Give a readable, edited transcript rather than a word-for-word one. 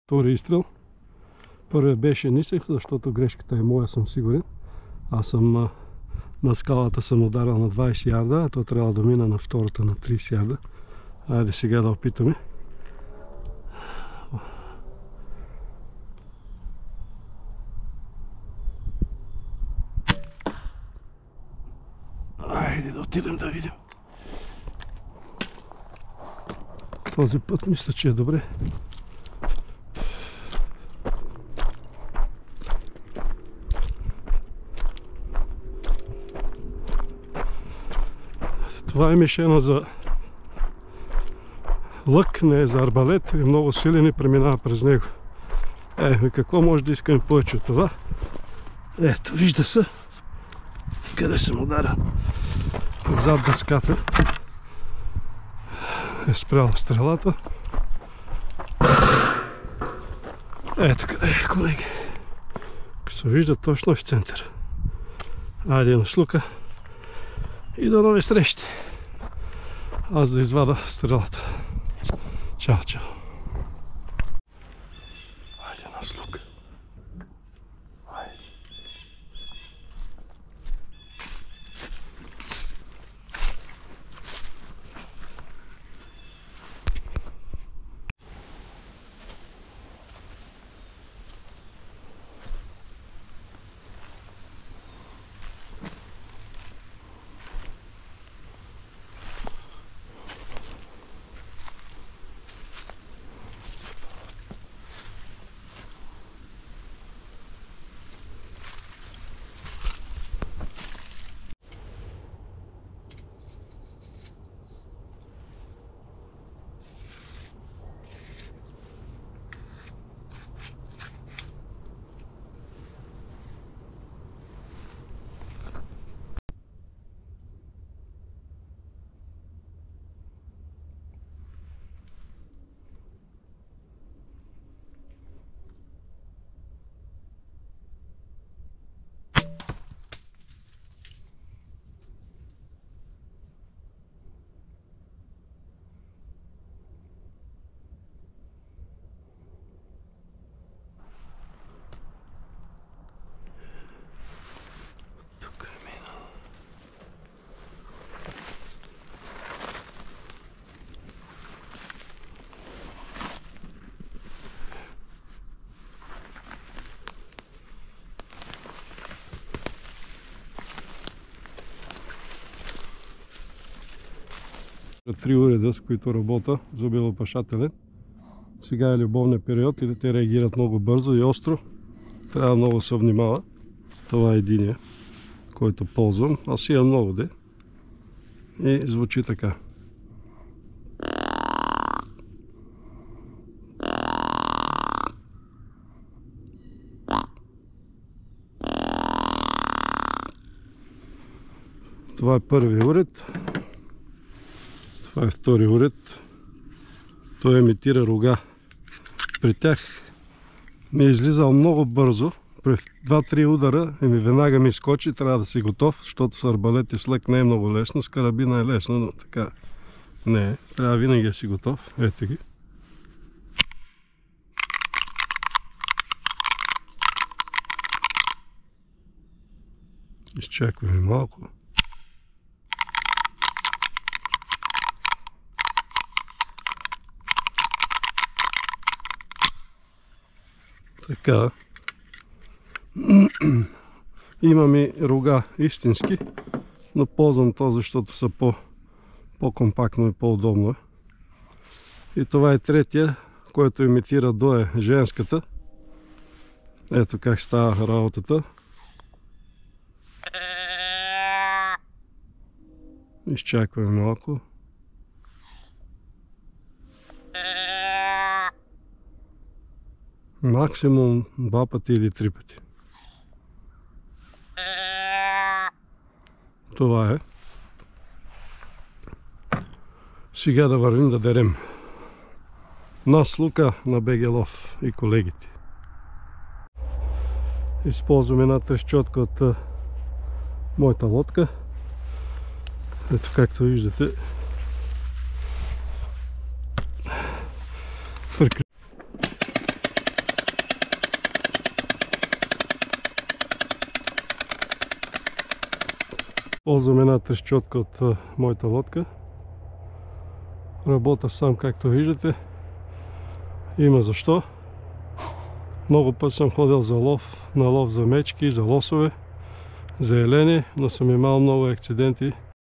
Втори изстрел. Първият беше нисък, защото грешката е моя, съм сигурен. Аз съм на скалата съм ударил на 20 ярда, а то трябва да мина на втората на 30 ярда. Айде сега да опитаме. Айде да отидем да видим. Този път мисля, че е добре. Това е мишена за лък, не е за арбалет. Е много силен и преминава през него. Какво може да искаме повече от това? Ето, вижда се. Къде съм ударил? Зад дъската е спряла стрелата. Ето къде е, колеги. Се вижда точно в центъра. Айде на слука и до нови срещи. Аз да извада стрелата. Чао, чао. Айде на слука. Три уреда, с които работя за белопашателен. Сега е любовния период и те реагират много бързо и остро. Трябва много да се внимава. Това е единия, който ползвам. Аз имам много де. И звучи така. Това е първи уред. Това е втори уред. Той емитира рога. При тях ми е излизал много бързо. При 2-3 удара веднага ми скочи. Трябва да си готов, защото с арбалет и с лък не е много лесно. С карабина е лесно, но така не е. Трябва винаги да си готов. Ето ги. Изчакваме малко. Така. Имам и рога истински, но ползвам то, защото са по-компактно и по-удобно. И това е третия, който имитира доя женската. Ето как става работата. Изчакваме малко. Максимум 2 пъти или 3 пъти. Това е. Сега да вървим да дерем. Нас Лука на БГ Лов и колегите. Използвам една трещотка от моята лодка. Ето както виждате. Ползвам една трещотка от моята лодка. Работя сам, както виждате. Има защо. Много път съм ходил за лов, на лов за мечки, за лосове, за елени, но съм имал много акциденти